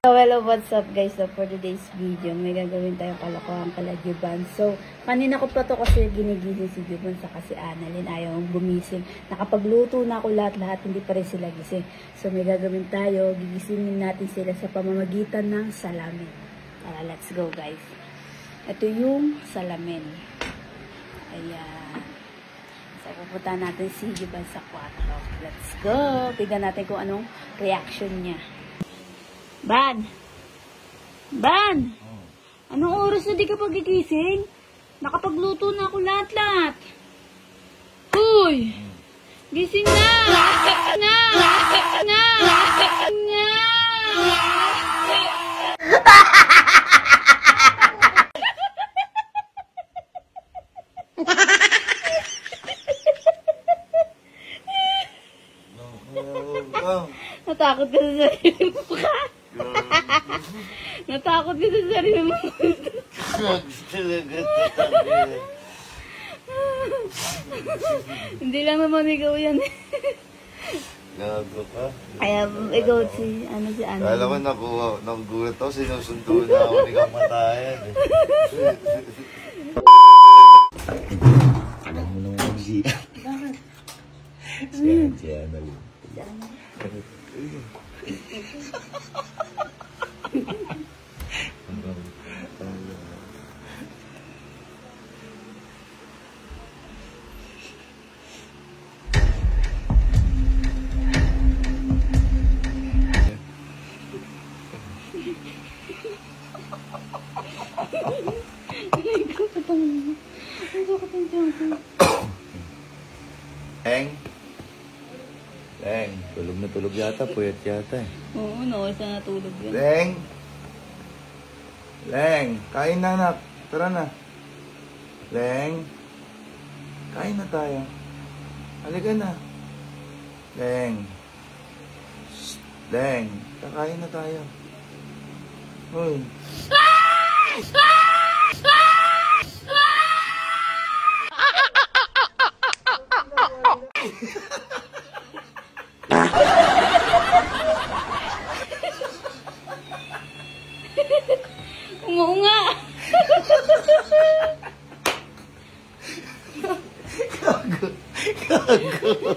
So, hello, what's up guys? So, for today's video, may gagawin tayong kalokohan kala Juban. So, kanina ko pa to kasi ginigising si Juban sa kasi Annalyn. Ayaw gumising. Nakapagluto na ako lahat-lahat, hindi pa rin sila gising. So, may gagawin tayo. Gigisingin natin sila sa pamamagitan ng salamin. Tara, let's go guys. Ito yung salamin. Ayan. So, pupunta natin si Juban sa kwarto. Let's go! Tignan natin kung anong reaction niya. Ban! Ban! Anong oras na di ka pagigising? Nakapagluto na ako lahat-lahat. Uy! Gising na! Na! Na! Na! Natakot ka sa sarili mo ka. Natakot ka sa sarili mo. Hindi lang naman ikaw yan. Gago ka. Kaya ikaw si Annalyn. Kala ko nagugulat ako, sinusundo na ako ni kamatayan. Alam mo naman mag-siya. Bakit? Si Annalyn. Leng, tulog na tulog yata, puyat yata eh. Oo, no, isa natulog yan. Leng! Leng, kain na anak. Tara na. Leng, kain na tayo. Halika na. Leng. Shh, Leng, kakain na tayo. Uy. Umunga! Gago. Gago.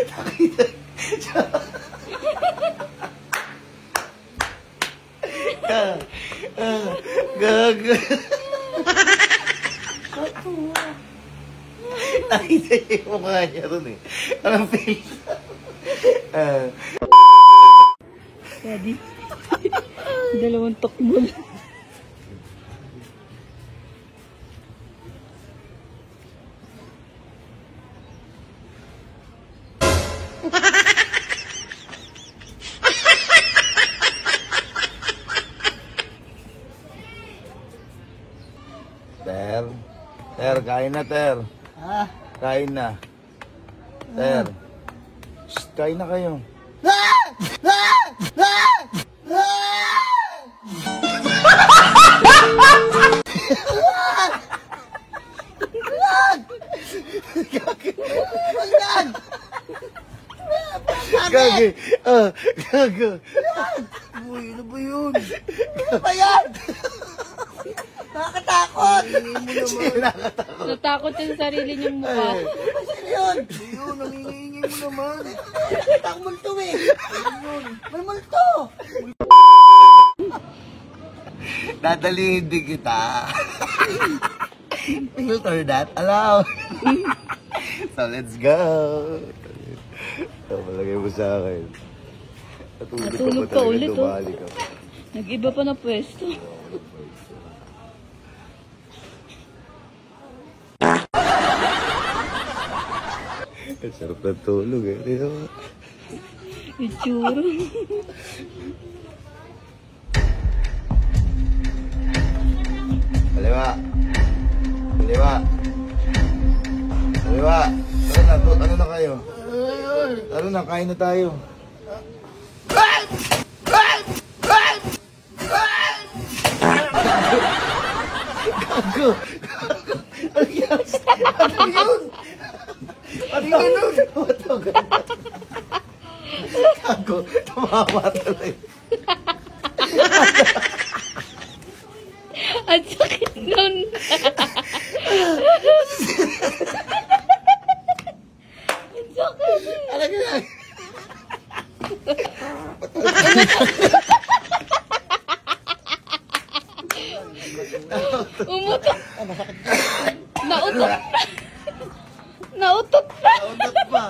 Nakita. Gago. Nakita niya yung mukha niya ron eh. Parang face. Daddy. Dalawang tokbol. Ter. Ter, kain na, Ter. Ha? Kain na. Ter. Shh, kain na kayo. Gagi. Gago. Uy, ano ba yun? Ano ba yan? Nakakatakot! Natakot yung sarili niyong mukha. Ano yun? Ayun, nangingiingin mo naman. Nakita ko multo eh. Ayun, may multo. Dadalihin din kita. Filter that. Allow. So, let's go. So, malagay mo sa akin. Natulog ka ulit, oh. Dumali ka. Nag-iba pa na pwesto. Sarap na tulog eh. Itsura. Kaliwa. Kaliwa. Kaliwa. Tara na, ano na kayo? Tara na, kain na tayo. Gago! Ano yan? Ano yun? Ano yun? Ano yun? Ako, tumawa tuloy. Ang sakit nun. Ang sakit. Ano ka lang? Umutot. Nautot. Nautot pa. Naunat pa.